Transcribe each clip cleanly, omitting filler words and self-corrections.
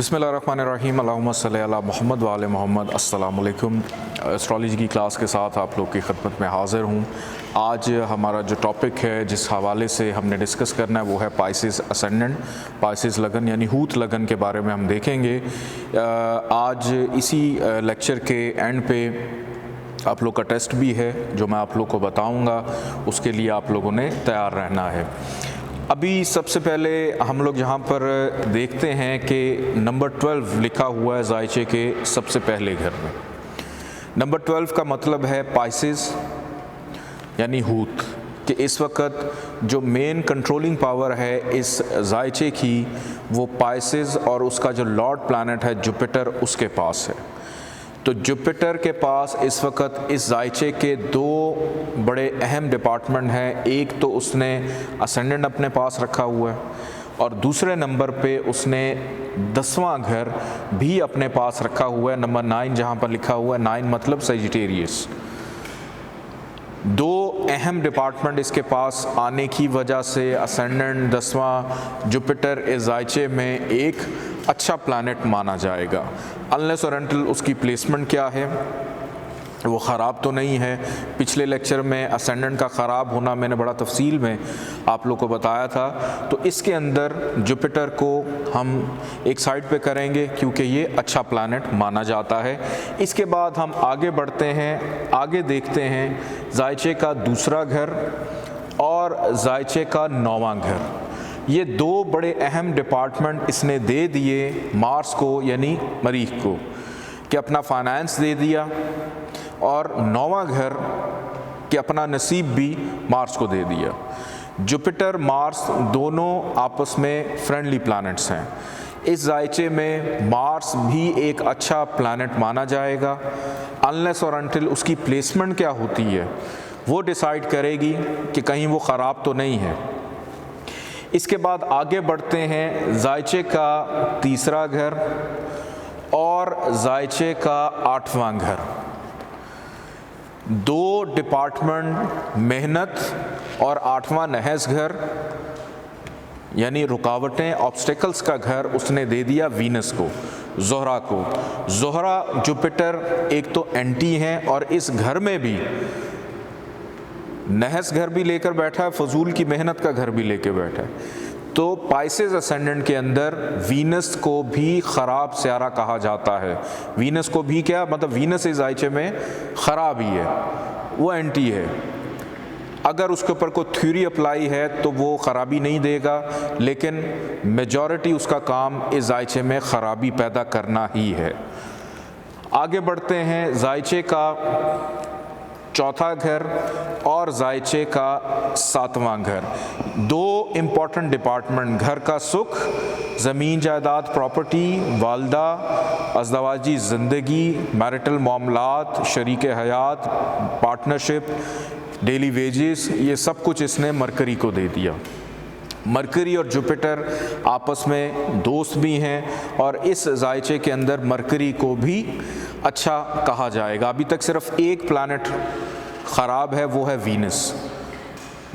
बिस्मिल्लाहिर्रहमानिर्रहीम अल्लाहुम्मा सल्ली अला मुहम्मद व आले मोहम्मद। अस्सलाम वालेकुम। एस्ट्रोलॉजी की क्लास के साथ आप लोग की खिदमत में हाज़िर हूँ। आज हमारा जो टॉपिक है जिस हवाले से हमने डिस्कस करना है वो है पाइसेस असेंडेंट, पाइसेस लगन यानी हूत लगन के बारे में हम देखेंगे। आज इसी लेक्चर के एंड पे आप लोग का टेस्ट भी है जो मैं आप लोग को बताऊँगा, उसके लिए आप लोगों ने तैयार रहना है। अभी सबसे पहले हम लोग यहाँ पर देखते हैं कि नंबर 12 लिखा हुआ है जायचे के सबसे पहले घर में। नंबर 12 का मतलब है पाइसेस यानी हूत, कि इस वक्त जो मेन कंट्रोलिंग पावर है इस जायचे की वो पाइसेस और उसका जो लॉर्ड प्लैनेट है जुपिटर उसके पास है। तो जुपिटर के पास इस वक्त इस जायचे के दो बड़े अहम डिपार्टमेंट हैं। एक तो उसने असेंडेंट अपने पास रखा हुआ है और दूसरे नंबर पे उसने 10वां घर भी अपने पास रखा हुआ है। नंबर 9 जहाँ पर लिखा हुआ है, 9 मतलब सजिटेरियस। दो अहम डिपार्टमेंट इसके पास आने की वजह से असेंडेंट 10वां जुपिटर इस जायचे में एक अच्छा प्लैनेट माना जाएगा, अनलेस और अनटिल उसकी प्लेसमेंट क्या है, वो ख़राब तो नहीं है। पिछले लेक्चर में असेंडेंट का ख़राब होना मैंने बड़ा तफसील में आप लोग को बताया था। तो इसके अंदर जुपिटर को हम एक साइड पे करेंगे क्योंकि ये अच्छा प्लैनेट माना जाता है। इसके बाद हम आगे बढ़ते हैं, आगे देखते हैं जायचे का दूसरा घर और जायचे का 9वां घर। ये दो बड़े अहम डिपार्टमेंट इसने दे दिए मार्स को यानी मरीख को, कि अपना फाइनेंस दे दिया, और 9वां घर कि अपना नसीब भी मार्स को दे दिया। जुपिटर मार्स दोनों आपस में फ्रेंडली प्लैनेट्स हैं। इस जायचे में मार्स भी एक अच्छा प्लैनेट माना जाएगा, अनलेस और अनटिल उसकी प्लेसमेंट क्या होती है वो डिसाइड करेगी कि कहीं वो ख़राब तो नहीं है। इसके बाद आगे बढ़ते हैं जायचे का तीसरा घर और जायचे का 8वां घर। दो डिपार्टमेंट मेहनत और 8वां नहस घर यानी रुकावटें ऑब्स्टेकल्स का घर उसने दे दिया वीनस को, ज़ोहरा को। ज़ोहरा जुपिटर एक तो एंटी हैं और इस घर में भी नहस घर भी लेकर बैठा है, फजूल की मेहनत का घर भी लेकर बैठा है। तो पाइसेस असेंडेंट के अंदर वीनस को भी ख़राब स्यारा कहा जाता है। वीनस को भी क्या मतलब, वीनस इस जायचे में ख़राब ही है, वो एंटी है। अगर उसके ऊपर कोई थ्योरी अप्लाई है तो वो ख़राबी नहीं देगा, लेकिन मेजॉरिटी उसका काम इस जायचे में ख़राबी पैदा करना ही है। आगे बढ़ते हैं जायचे का चौथा घर और जायचे का 7वां घर। दो इम्पॉर्टेंट डिपार्टमेंट, घर का सुख, ज़मीन जायदाद प्रॉपर्टी, वालदा, अज़दवाजी ज़िंदगी, मैरिटल मामलात, शरीक हयात, पार्टनरशिप, डेली वेजेस, ये सब कुछ इसने मरकरी को दे दिया। मरकरी और जुपिटर आपस में दोस्त भी हैं और इस जायचे के अंदर मरकरी को भी अच्छा कहा जाएगा। अभी तक सिर्फ एक प्लैनेट ख़राब है, वो है वीनस।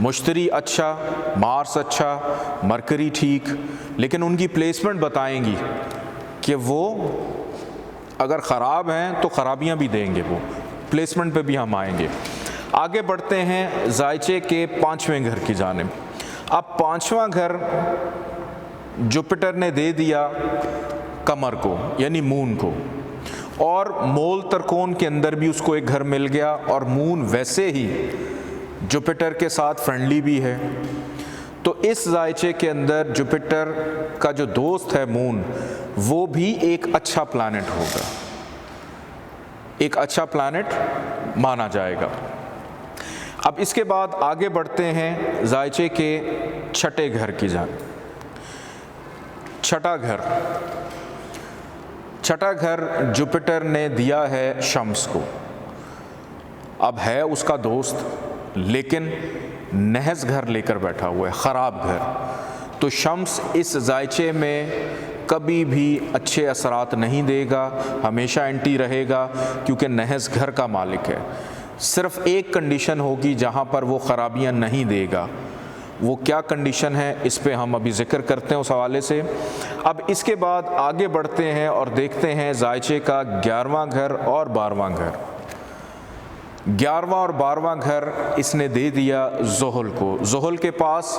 मुश्तरी अच्छा, मार्स अच्छा, मरकरी ठीक, लेकिन उनकी प्लेसमेंट बताएंगी कि वो अगर ख़राब हैं तो ख़राबियाँ भी देंगे, वो प्लेसमेंट पे भी हम आएंगे। आगे बढ़ते हैं जायचे के 5वें घर की जानिब। अब 5वां घर जुपिटर ने दे दिया कमर को यानी मून को, और मोल तरकोन के अंदर भी उसको एक घर मिल गया, और मून वैसे ही जुपिटर के साथ फ्रेंडली भी है। तो इस जायचे के अंदर जुपिटर का जो दोस्त है मून, वो भी एक अच्छा प्लैनेट होगा, एक अच्छा प्लैनेट माना जाएगा। अब इसके बाद आगे बढ़ते हैं जायचे के 6ठे घर की जानिब। छठा घर, छठा घर जुपिटर ने दिया है शम्स को। अब है उसका दोस्त, लेकिन नहस घर लेकर बैठा हुआ है, ख़राब घर। तो शम्स इस जायचे में कभी भी अच्छे असरात नहीं देगा, हमेशा एंटी रहेगा, क्योंकि नहस घर का मालिक है। सिर्फ एक कंडीशन होगी जहाँ पर वो ख़राबियाँ नहीं देगा, वो क्या कंडीशन है इस पे हम अभी ज़िक्र करते हैं उस हवाले से। अब इसके बाद आगे बढ़ते हैं और देखते हैं ज़ायचे का 11वां घर और 12वां घर। 11वां और 12वां घर इसने दे दिया ज़ुहल को। ज़ुहल के पास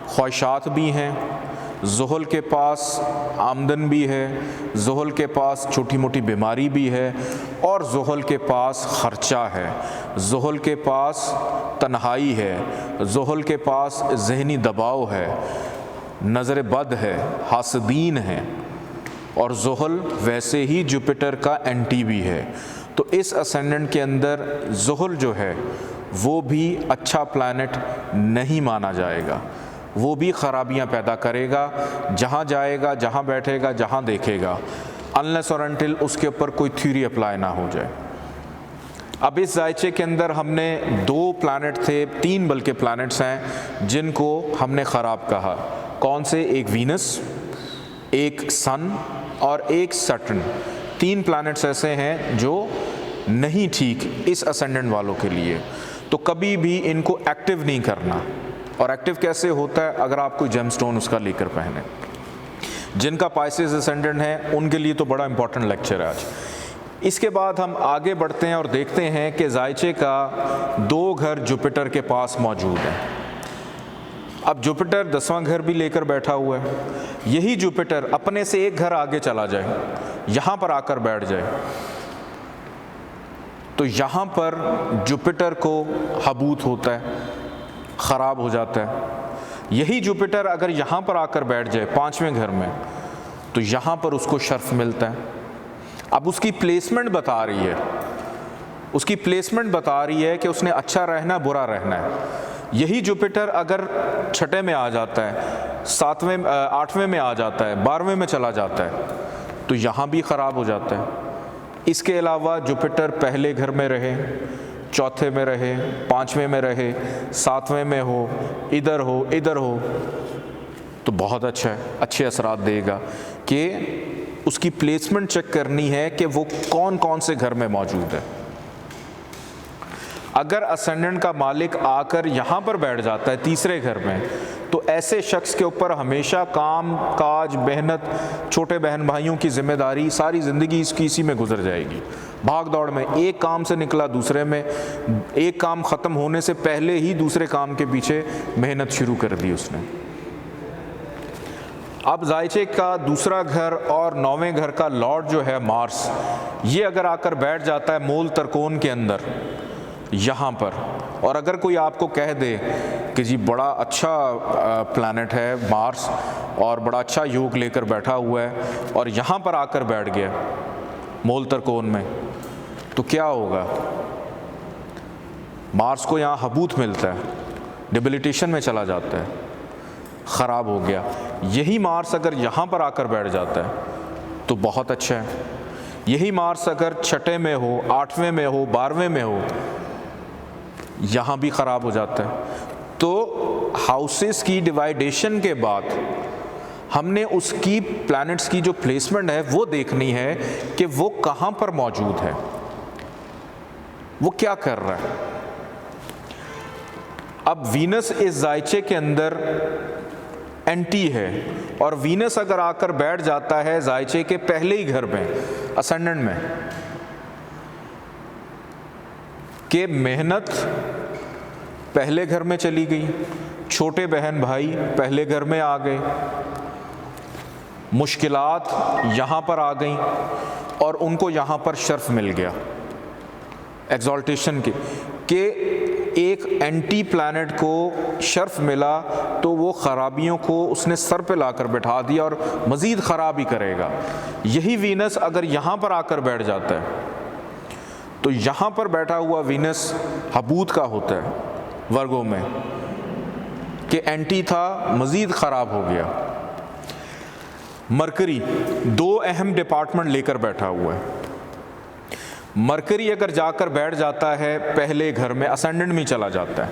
ख्वाहिशात भी हैं, ज़ुहल के पास आमदन भी है, ज़ुहल के पास छोटी मोटी बीमारी भी है और ज़ुहल के पास ख़र्चा है, ज़ुहल के पास तन्हाई है, ज़ुहल के पास ज़हनी दबाव है, नज़र बद है, हासदीन है और ज़ुहल वैसे ही जुपिटर का एंटी भी है। तो इस असेंडेंट के अंदर ज़ुहल जो है वो भी अच्छा प्लैनेट नहीं माना जाएगा, वो भी ख़राबियाँ पैदा करेगा जहाँ जाएगा, जहाँ बैठेगा, जहाँ देखेगा, अनलेस और अनटिल उसके ऊपर कोई थ्योरी अप्लाई ना हो जाए। अब इस ज़ायचे के अंदर हमने 2 प्लैनेट थे, 3 बल्कि प्लैनेट्स हैं जिनको हमने ख़राब कहा। कौन से? एक वीनस, एक सन और एक सैटर्न। 3 प्लैनेट्स ऐसे हैं जो नहीं ठीक इस असेंडेंट वालों के लिए। तो कभी भी इनको एक्टिव नहीं करना। और एक्टिव कैसे होता है? अगर आप कोई जेमस्टोन उसका लेकर पहने। जिनका पाइसेस असेंडेंट है उनके लिए तो बड़ा इंपॉर्टेंट लेक्चर है आज। इसके बाद हम आगे बढ़ते हैं और देखते हैं कि ज़ायचे का 2 घर जुपिटर के पास मौजूद है। अब जुपिटर 10वां घर भी लेकर बैठा हुआ है। यही जुपिटर अपने से एक घर आगे चला जाए, यहाँ पर आकर बैठ जाए, तो यहाँ पर जुपिटर को हबूत होता है, ख़राब हो जाता है। यही जुपिटर अगर यहाँ पर आकर बैठ जाए 5वें घर में, तो यहाँ पर उसको शर्फ मिलता है। अब उसकी प्लेसमेंट बता रही है, उसकी प्लेसमेंट बता रही है कि उसने अच्छा रहना, बुरा रहना है। यही जुपिटर अगर 6ठे में आ जाता है, 7वें 8वें में आ जाता है, 12वें में चला जाता है, तो यहाँ भी ख़राब हो जाता है। इसके अलावा जुपिटर पहले घर में रहे, 4थे में रहे, 5वें में रहे, 7वें में हो, इधर हो, इधर हो, तो बहुत अच्छा है, अच्छे असरात देगा। कि उसकी प्लेसमेंट चेक करनी है कि वो कौन कौन से घर में मौजूद है। अगर असेंडेंट का मालिक आकर यहाँ पर बैठ जाता है 3रे घर में, तो ऐसे शख्स के ऊपर हमेशा काम काज, मेहनत, छोटे बहन भाइयों की जिम्मेदारी, सारी ज़िंदगी इसकी इसी में गुजर जाएगी, भाग दौड़ में। एक काम से निकला दूसरे में, एक काम ख़त्म होने से पहले ही दूसरे काम के पीछे मेहनत शुरू कर दी उसने। अब ज़ायचे का 2रा घर और 9वें घर का लॉर्ड जो है मार्स, ये अगर आकर बैठ जाता है मूल त्रिकोण के अंदर यहाँ पर, और अगर कोई आपको कह दे कि जी बड़ा अच्छा प्लैनेट है मार्स और बड़ा अच्छा योग लेकर बैठा हुआ है और यहाँ पर आकर बैठ गया मूल त्रिकोण में, तो क्या होगा? मार्स को यहाँ हबूत मिलता है, डिबिलिटेशन में चला जाता है, ख़राब हो गया। यही मार्स अगर यहाँ पर आकर बैठ जाता है तो बहुत अच्छा है। यही मार्स अगर 6ठे में हो, 8वें में हो, 12वें में हो, यहाँ भी ख़राब हो जाता है। तो हाउसेस की डिवाइडेशन के बाद हमने उसकी प्लैनेट्स की जो प्लेसमेंट है वो देखनी है कि वो कहाँ पर मौजूद है, वो क्या कर रहा है। अब वीनस इस ज़ायचे के अंदर एंटी है, और वीनस अगर आकर बैठ जाता है ज़ायचे के पहले ही घर में, असेंडेंट में, कि मेहनत पहले घर में चली गई, छोटे बहन भाई पहले घर में आ गए, मुश्किलात यहाँ पर आ गई और उनको यहाँ पर शर्फ मिल गया एग्जॉल्टेशन के एक एंटी प्लैनेट को शर्फ मिला, तो वो ख़राबियों को उसने सर पे लाकर बैठा दिया और मज़ीद ख़राबी करेगा। यही वीनस अगर यहाँ पर आकर बैठ जाता है, तो यहाँ पर बैठा हुआ वीनस हबूत का होता है वर्गों में, कि एंटी था, मज़ीद ख़राब हो गया। मरकरी 2 अहम डिपार्टमेंट लेकर बैठा हुआ है। मरकरी अगर जाकर बैठ जाता है पहले घर में, असेंडेंट में चला जाता है,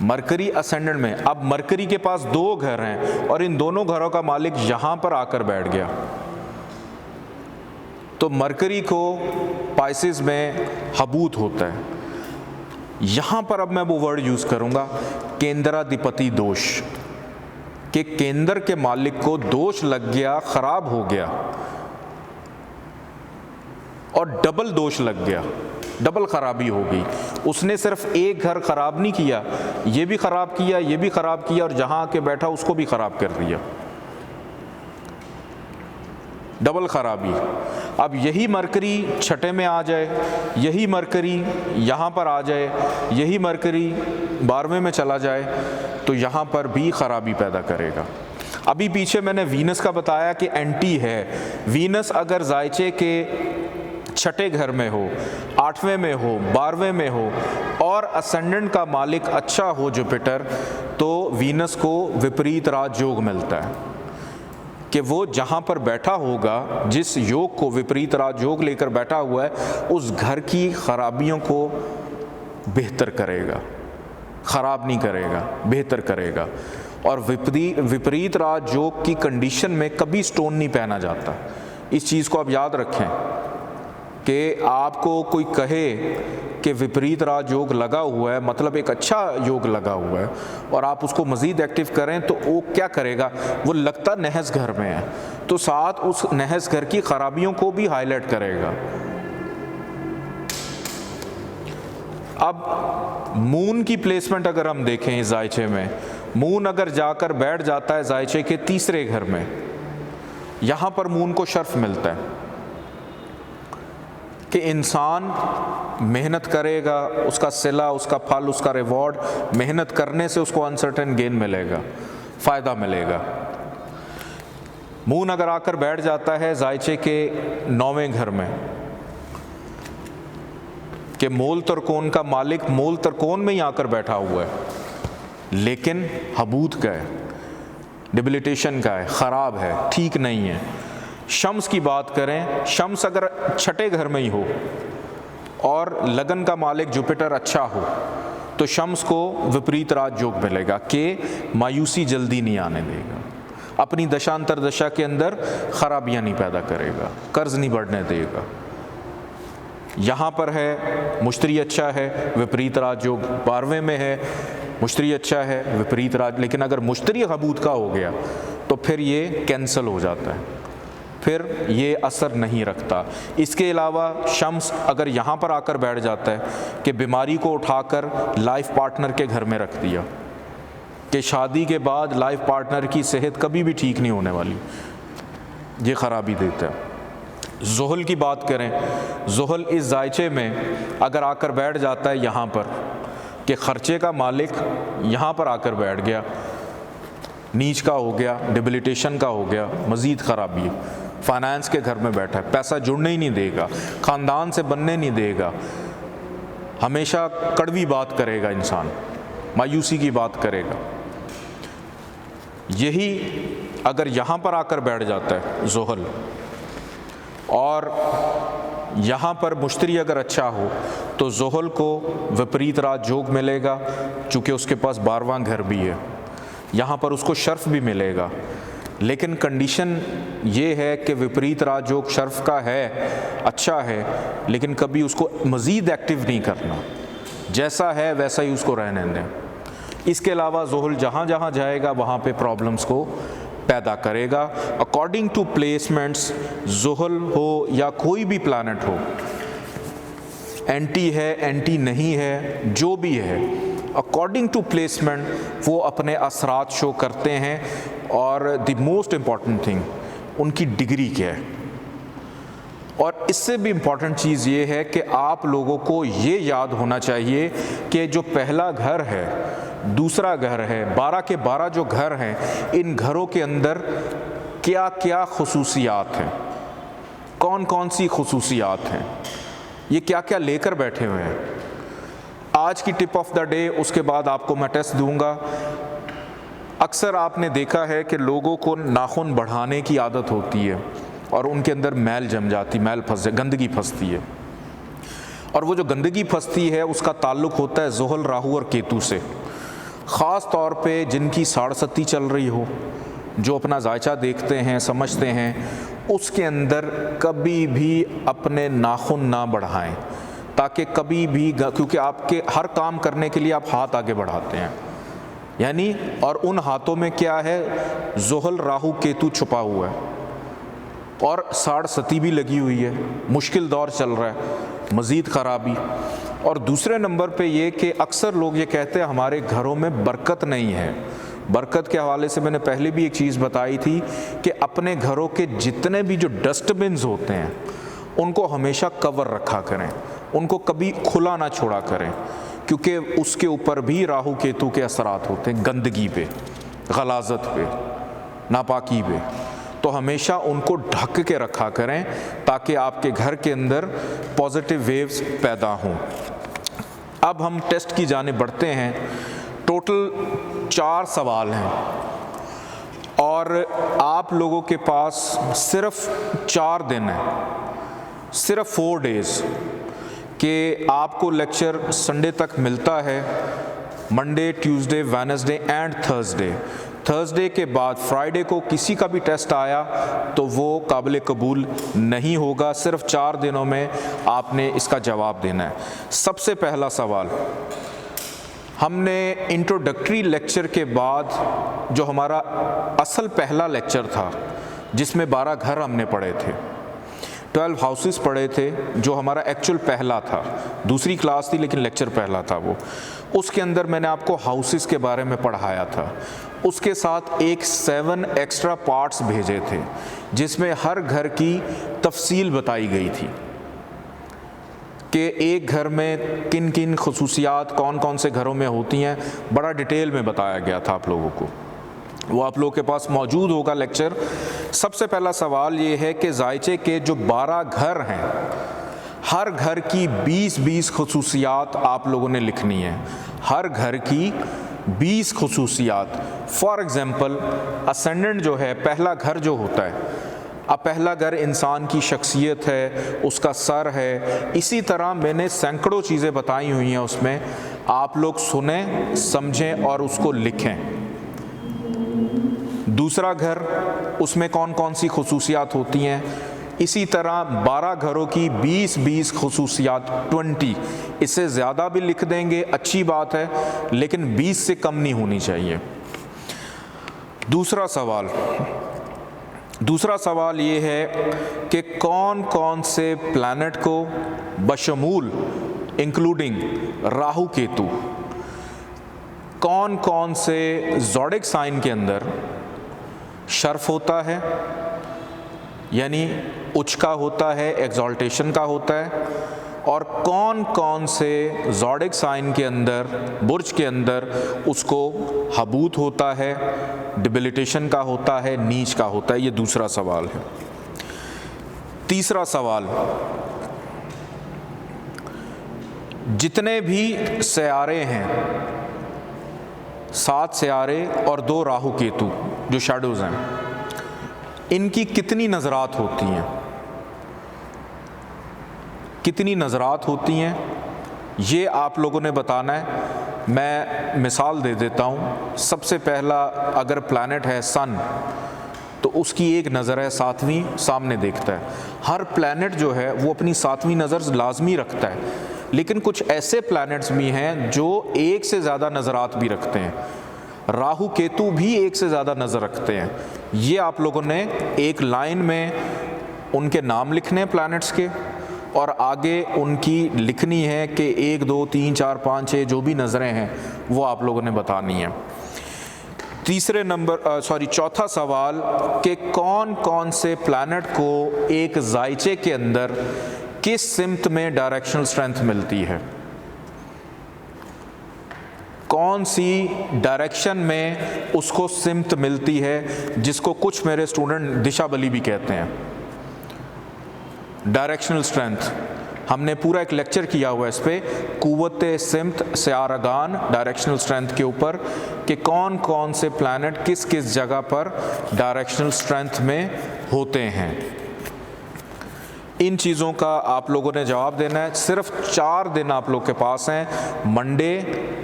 मरकरी असेंडेंट में। अब मरकरी के पास 2 घर हैं और इन दोनों घरों का मालिक यहाँ पर आकर बैठ गया, तो मरकरी को पाइसेस में हबूत होता है। यहाँ पर अब मैं वो वर्ड यूज़ करूँगा, केंद्राधिपति दोष, कि केंद्र के मालिक को दोष लग गया, ख़राब हो गया और डबल दोष लग गया, डबल ख़राबी हो गई। उसने सिर्फ एक घर ख़राब नहीं किया, ये भी ख़राब किया, ये भी ख़राब किया, और जहाँ आके बैठा उसको भी ख़राब कर दिया, डबल ख़राबी। अब यही मरकरी छठे में आ जाए, यही मरकरी यहाँ पर आ जाए, यही मरकरी 12वें में चला जाए, तो यहाँ पर भी ख़राबी पैदा करेगा। अभी पीछे मैंने वीनस का बताया कि एंटी है। वीनस अगर जायचे के छठे घर में हो, 8वें में हो, 12वें में हो और असेंडेंट का मालिक अच्छा हो जुपिटर, तो वीनस को विपरीत राजयोग मिलता है कि वो जहाँ पर बैठा होगा, जिस योग को विपरीत राजयोग लेकर बैठा हुआ है, उस घर की खराबियों को बेहतर करेगा, ख़राब नहीं करेगा, बेहतर करेगा। और विपरीत राजयोग की कंडीशन में कभी स्टोन नहीं पहना जाता। इस चीज़ को आप याद रखें कि आपको कोई कहे कि विपरीत राजयोग लगा हुआ है, मतलब एक अच्छा योग लगा हुआ है, और आप उसको मज़ीद एक्टिव करें, तो वो क्या करेगा, वो लगता नहस घर में है, तो साथ उस नहस घर की खराबियों को भी हाईलाइट करेगा। अब मून की प्लेसमेंट अगर हम देखें इस जायचे में, मून अगर जाकर बैठ जाता है जायचे के तीसरे घर में, यहाँ पर मून को शर्फ मिलता है कि इंसान मेहनत करेगा, उसका सिला, उसका फल, उसका रिवॉर्ड, मेहनत करने से उसको अनसर्टेन गेन मिलेगा, फ़ायदा मिलेगा। मून अगर आकर बैठ जाता है जायचे के 9वें घर में, कि मूल त्रिकोण का मालिक मूल त्रिकोण में ही आकर बैठा हुआ है, लेकिन हबूत का है, डिबिलिटेशन का है, ख़राब है, ठीक नहीं है। शम्स की बात करें, शम्स अगर छठे घर में ही हो और लगन का मालिक जुपिटर अच्छा हो, तो शम्स को विपरीत राजयोग मिलेगा कि मायूसी जल्दी नहीं आने देगा, अपनी दशांतर दशा के अंदर खराबियां नहीं पैदा करेगा, कर्ज नहीं बढ़ने देगा। यहाँ पर है मुश्तरी अच्छा है, विपरीत राजयोग 12वें में है, मुश्तरी अच्छा है, विपरीत राज, लेकिन अगर मुश्तरी हबूत का हो गया तो फिर ये कैंसिल हो जाता है, फिर ये असर नहीं रखता। इसके अलावा शम्स अगर यहाँ पर आकर बैठ जाता है कि बीमारी को उठाकर लाइफ पार्टनर के घर में रख दिया, कि शादी के बाद लाइफ पार्टनर की सेहत कभी भी ठीक नहीं होने वाली, ये ख़राबी देता है। ज़ुहल की बात करें, ज़ुहल इस जायचे में अगर आकर बैठ जाता है यहाँ पर, कि ख़र्चे का मालिक यहाँ पर आकर बैठ गया, नीच का हो गया, डिबिलिटेशन का हो गया, मज़ीद ख़राबी, फाइनेंस के घर में बैठा है, पैसा जुड़ने ही नहीं देगा, ख़ानदान से बनने नहीं देगा, हमेशा कड़वी बात करेगा, इंसान मायूसी की बात करेगा। यही अगर यहाँ पर आकर बैठ जाता है ज़ुहल, और यहाँ पर मुश्तरी अगर अच्छा हो, तो ज़ुहल को विपरीत राजयोग मिलेगा, चूँकि उसके पास 12वां घर भी है, यहाँ पर उसको शर्फ भी मिलेगा। लेकिन कंडीशन ये है कि विपरीत राजयोग शर्फ का है, अच्छा है, लेकिन कभी उसको मज़ीद एक्टिव नहीं करना, जैसा है वैसा ही उसको रहने दें। इसके अलावा ज़ुहल जहाँ जहाँ जाएगा वहाँ पे प्रॉब्लम्स को पैदा करेगा। अकॉर्डिंग टू प्लेसमेंट्स, ज़ुहल हो या कोई भी प्लैनेट हो, एंटी है, एंटी नहीं है, जो भी है, अकॉर्डिंग टू प्लेसमेंट वो अपने असरात शो करते हैं। और द मोस्ट इम्पॉर्टेंट थिंग, उनकी डिग्री क्या है। और इससे भी इम्पॉर्टेंट चीज़ ये है कि आप लोगों को ये याद होना चाहिए कि जो पहला घर है, दूसरा घर है, 12 के 12 जो घर हैं, इन घरों के अंदर क्या क्या खुसूसियात हैं, कौन कौन सी खुसूसियात हैं, ये क्या क्या लेकर बैठे हुए हैं। आज की टिप ऑफ द डे, उसके बाद आपको मैं टेस्ट दूंगा। अक्सर आपने देखा है कि लोगों को नाखून बढ़ाने की आदत होती है और उनके अंदर मैल जम जाती, मैल फंस, गंदगी फंसती है, और वो जो गंदगी फंसती है उसका ताल्लुक़ होता है ज़ुहल, राहु और केतु से। ख़ास तौर पे जिनकी साढ़सती चल रही हो, जो अपना जायचा देखते हैं, समझते हैं, उसके अंदर कभी भी अपने नाखून ना बढ़ाएं, ताकि कभी भी, क्योंकि आपके हर काम करने के लिए आप हाथ आगे बढ़ाते हैं, यानी, और उन हाथों में क्या है, ज़ुहल राहु केतु छुपा हुआ है और साढ़ सती भी लगी हुई है, मुश्किल दौर चल रहा है, मज़ीद ख़राबी। और दूसरे नंबर पे ये कि अक्सर लोग ये कहते हैं हमारे घरों में बरकत नहीं है। बरकत के हवाले से मैंने पहले भी एक चीज़ बताई थी कि अपने घरों के जितने भी जो डस्टबिन्स होते हैं उनको हमेशा कवर रखा करें, उनको कभी खुला ना छोड़ा करें, क्योंकि उसके ऊपर भी राहु केतु के असरात होते हैं, गंदगी पे, गलाजत पे, नापाकी पे। तो हमेशा उनको ढक के रखा करें ताकि आपके घर के अंदर पॉजिटिव वेव्स पैदा हों। अब हम टेस्ट की जानिब बढ़ते हैं। टोटल 4 सवाल हैं और आप लोगों के पास सिर्फ 4 दिन है, सिर्फ 4 डेज़ कि आपको लेक्चर संडे तक मिलता है, Monday, Tuesday, Wednesday and Thursday. Thursday के बाद फ्राइडे को किसी का भी टेस्ट आया तो वो काबिल कबूल नहीं होगा। सिर्फ 4 दिनों में आपने इसका जवाब देना है। सबसे पहला सवाल, हमने इंट्रोडक्टरी लेक्चर के बाद जो हमारा असल पहला लेक्चर था जिसमें 12 घर हमने पढ़े थे, 12 हाउसेस पढ़े थे, जो हमारा एक्चुअल पहला था, दूसरी क्लास थी लेकिन लेक्चर पहला था वो। उसके अंदर मैंने आपको हाउसेस के बारे में पढ़ाया था। उसके साथ एक 7 एक्स्ट्रा पार्ट्स भेजे थे जिसमें हर घर की तफसील बताई गई थी कि एक घर में किन किन खसूसियात कौन कौन से घरों में होती हैं, बड़ा डिटेल में बताया गया था आप लोगों को। वो आप लोगों के पास मौजूद होगा लेक्चर। सबसे पहला सवाल ये है कि जायचे के जो 12 घर हैं, हर घर की 20-20 खसूसियात आप लोगों ने लिखनी है। हर घर की 20 खसूसियात। फॉर एग्ज़ाम्पल, असेंडेंट जो है, पहला घर जो होता है, अब पहला घर इंसान की शख्सियत है, उसका सर है। इसी तरह मैंने सैकड़ों चीज़ें बताई हुई हैं उसमें, आप लोग सुने, समझें और उसको लिखें। दूसरा घर, उसमें कौन कौन सी खसूसियात होती हैं। इसी तरह 12 घरों की 20-20 खसूसियात, 20, इससे ज़्यादा भी लिख देंगे अच्छी बात है, लेकिन 20 से कम नहीं होनी चाहिए। दूसरा सवाल ये है कि कौन कौन से प्लैनेट को बशमूल इंक्लूडिंग राहु केतु, कौन कौन से ज़ोडिक साइन के अंदर शर्फ होता है, यानी उच्च का होता है, एक्सॉल्टेशन का होता है, और कौन कौन से ज़ोडिक साइन के अंदर, बुर्ज के अंदर उसको हबूत होता है, डिबिलिटेशन का होता है, नीच का होता है। ये दूसरा सवाल है। तीसरा सवाल, जितने भी सियारे हैं, 7 सियारे और 2 राहु केतु जो शैडोज़ हैं, इनकी कितनी नज़रात होती हैं, कितनी नज़रात होती हैं, ये आप लोगों ने बताना है। मैं मिसाल दे देता हूँ। सबसे पहला, अगर प्लैनेट है सन, तो उसकी एक नज़र है 7वीं, सामने देखता है। हर प्लैनेट जो है वो अपनी 7वीं नज़र लाजमी रखता है, लेकिन कुछ ऐसे प्लैनेट्स भी हैं जो एक से ज़्यादा नज़रात भी रखते हैं। राहु केतु भी एक से ज़्यादा नज़र रखते हैं। ये आप लोगों ने एक लाइन में उनके नाम लिखने हैं प्लैनेट्स के, और आगे उनकी लिखनी है कि 1, 2, 3, 4, 5, 6 जो भी नज़रें हैं वो आप लोगों ने बतानी है। चौथा सवाल कि कौन कौन से प्लैनेट को एक जायचे के अंदर किस सिमत में डायरेक्शनल स्ट्रेंथ मिलती है, कौन सी डायरेक्शन में उसको सिमत मिलती है, जिसको कुछ मेरे स्टूडेंट दिशा बली भी कहते हैं। डायरेक्शनल स्ट्रेंथ हमने पूरा एक लेक्चर किया हुआ है इस पे, कुव्वते सिमत सियारागान डायरेक्शनल स्ट्रेंथ के ऊपर, कि कौन कौन से प्लैनेट किस किस जगह पर डायरेक्शनल स्ट्रेंथ में होते हैं। इन चीज़ों का आप लोगों ने जवाब देना है। सिर्फ 4 दिन आप लोग के पास हैं, Monday,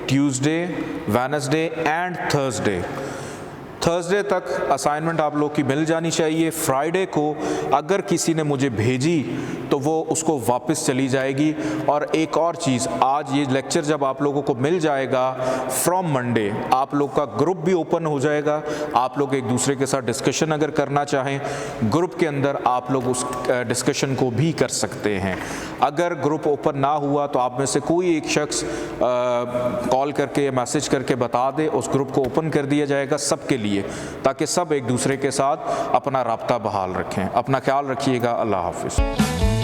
Tuesday, Wednesday and Thursday. Thursday तक असाइनमेंट आप लोग की मिल जानी चाहिए। फ्राइडे को अगर किसी ने मुझे भेजी तो वो उसको वापस चली जाएगी। और एक और चीज़, आज ये लेक्चर जब आप लोगों को मिल जाएगा, फ्रॉम मंडे आप लोग का ग्रुप भी ओपन हो जाएगा। आप लोग एक दूसरे के साथ डिस्कशन अगर करना चाहें, ग्रुप के अंदर आप लोग उस डिस्कशन को भी कर सकते हैं। अगर ग्रुप ओपन ना हुआ तो आप में से कोई एक शख्स कॉल करके या मैसेज करके बता दे, उस ग्रुप को ओपन कर दिया जाएगा सबके लिए, ताकि सब एक दूसरे के साथ अपना राब्ता बहाल रखें। अपना ख्याल रखिएगा। अल्लाह हाफिज़।